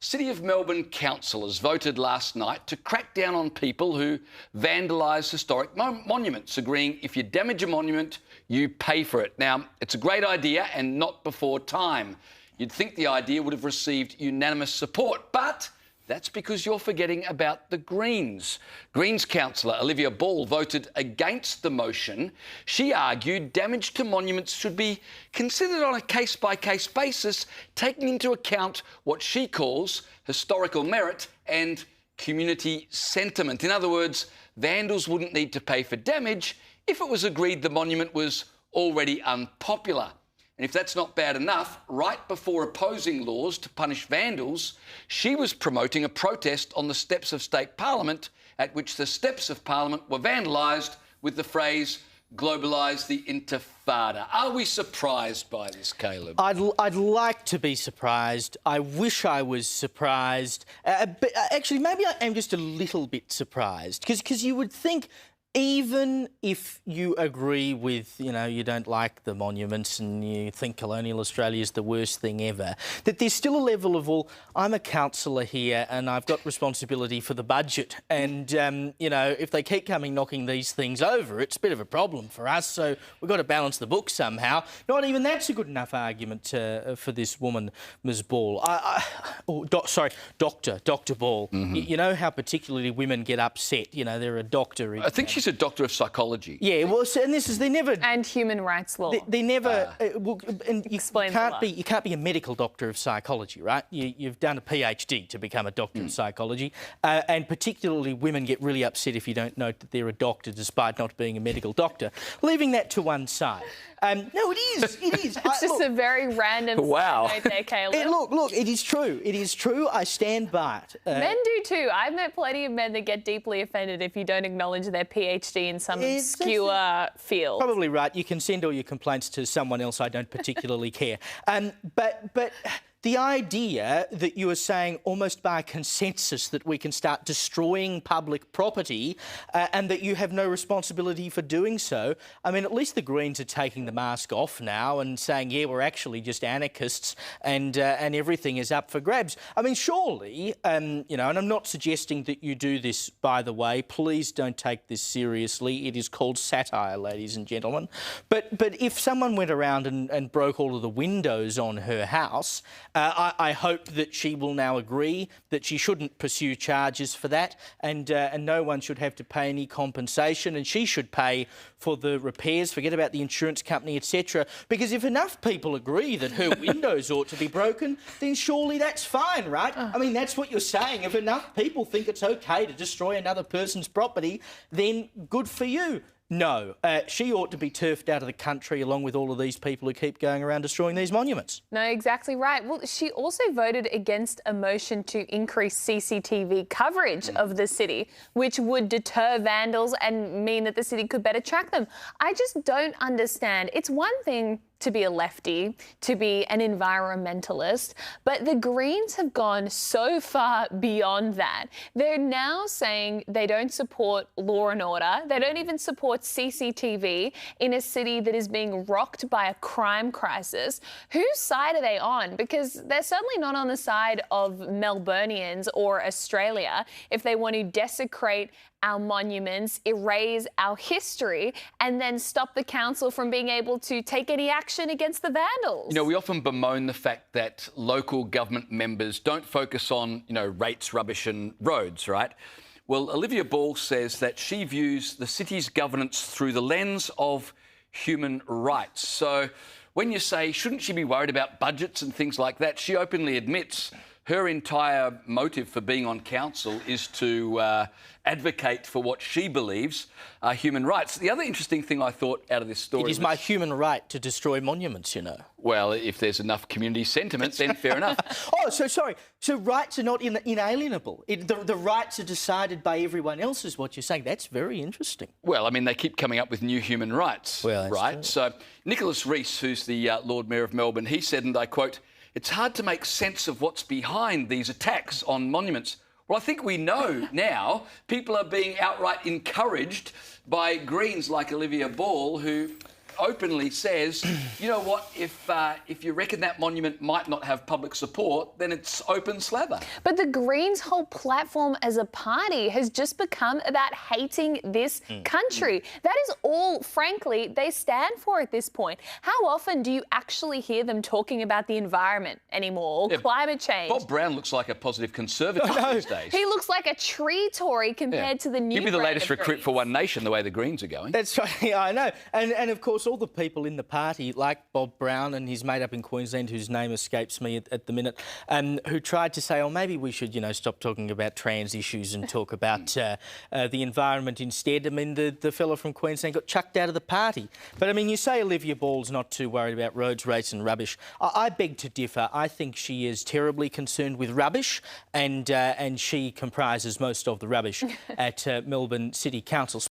City of Melbourne councillors voted last night to crack down on people who vandalise historic monuments, agreeing if you damage a monument, you pay for it. Now, it's a great idea and not before time. You'd think the idea would have received unanimous support, but that's because you're forgetting about the Greens. Greens Councillor Olivia Ball voted against the motion. She argued damage to monuments should be considered on a case-by-case basis, taking into account what she calls historical merit and community sentiment. In other words, vandals wouldn't need to pay for damage if it was agreed the monument was already unpopular. And if that's not bad enough, right before opposing laws to punish vandals, she was promoting a protest on the steps of State Parliament, at which the steps of Parliament were vandalised with the phrase, globalise the intifada. Are we surprised by this, Caleb? I'd like to be surprised. I wish I was surprised. But actually, maybe I am just a little bit surprised, because you would think, even if you agree with, you don't like the monuments and you think colonial Australia is the worst thing ever, that there's still a level of, well, I'm a councillor here and I've got responsibility for the budget. And, if they keep coming knocking these things over, it's a bit of a problem for us. So we've got to balance the book somehow. Not even that's a good enough argument for this woman, Ms Ball. Dr Ball. Mm-hmm. You know how particularly women get upset. They're a doctor. I think she's a doctor of psychology. Yeah, well, and this is, they never... And human rights law. They never... and you can't be a medical doctor of psychology, right? You've done a PhD to become a doctor of psychology. And particularly women get really upset if you don't note that they're a doctor despite not being a medical doctor. Leaving that to one side. No, it is. It is. It's just a very random note there, Caleb. Look, it is true. It is true. I stand by it. Men do too. I've met plenty of men that get deeply offended if you don't acknowledge their PhD in some obscure field. Probably right. You can send all your complaints to someone else. I don't particularly care. But the idea that you are saying almost by consensus that we can start destroying public property and that you have no responsibility for doing so, I mean, at least the Greens are taking the mask off now and saying, yeah, we're actually just anarchists and everything is up for grabs. I mean, surely, and I'm not suggesting that you do this, by the way. Please don't take this seriously. It is called satire, ladies and gentlemen. But if someone went around and broke all of the windows on her house, I hope that she will now agree that she shouldn't pursue charges for that and no one should have to pay any compensation, and she should pay for the repairs, forget about the insurance company, etc. Because if enough people agree that her windows ought to be broken, then surely that's fine, right? I mean, that's what you're saying. If enough people think it's OK to destroy another person's property, then good for you. No, she ought to be turfed out of the country along with all of these people who keep going around destroying these monuments. No, exactly right. Well, she also voted against a motion to increase CCTV coverage of the city, which would deter vandals and mean that the city could better track them. I just don't understand. It's one thing to be a lefty, to be an environmentalist, but the Greens have gone so far beyond that. They're now saying they don't support law and order. They don't even support CCTV in a city that is being rocked by a crime crisis. Whose side are they on? Because they're certainly not on the side of Melburnians or Australia if they want to desecrate our monuments, erase our history, and then stop the council from being able to take any action against the vandals. We often bemoan the fact that local government members don't focus on, rates, rubbish and roads, right? Well, Olivia Ball says that she views the city's governance through the lens of human rights. So when you say, shouldn't she be worried about budgets and things like that, she openly admits her entire motive for being on council is to advocate for what she believes are human rights. The other interesting thing I thought out of this story... It is my human right to destroy monuments, Well, if there's enough community sentiment, then fair enough. Oh, so sorry. So rights are not inalienable. The rights are decided by everyone else is what you're saying. That's very interesting. Well, I mean, they keep coming up with new human rights, right? True. So Nicholas Rees, who's the Lord Mayor of Melbourne, he said, and I quote, "It's hard to make sense of what's behind these attacks on monuments." Well, I think we know now people are being outright encouraged by Greens like Olivia Ball, who openly says, you know what, if you reckon that monument might not have public support, then it's open slather. But the Greens' whole platform as a party has just become about hating this country. That is all, frankly, they stand for at this point. How often do you actually hear them talking about the environment anymore, or climate change? Bob Brown looks like a positive conservative these days. He looks like a tree Tory compared to the new. He'll be the brand latest of recruit Greens. for One Nation, the way the Greens are going. That's right, yeah, I know. And of course, all the people in the party, like Bob Brown and his mate up in Queensland, whose name escapes me at the minute, who tried to say, oh, maybe we should, stop talking about trans issues and talk about the environment instead. I mean, the fellow from Queensland got chucked out of the party. But, I mean, you say Olivia Ball's not too worried about roads, rates and rubbish. I beg to differ. I think she is terribly concerned with rubbish, and she comprises most of the rubbish at Melbourne City Council.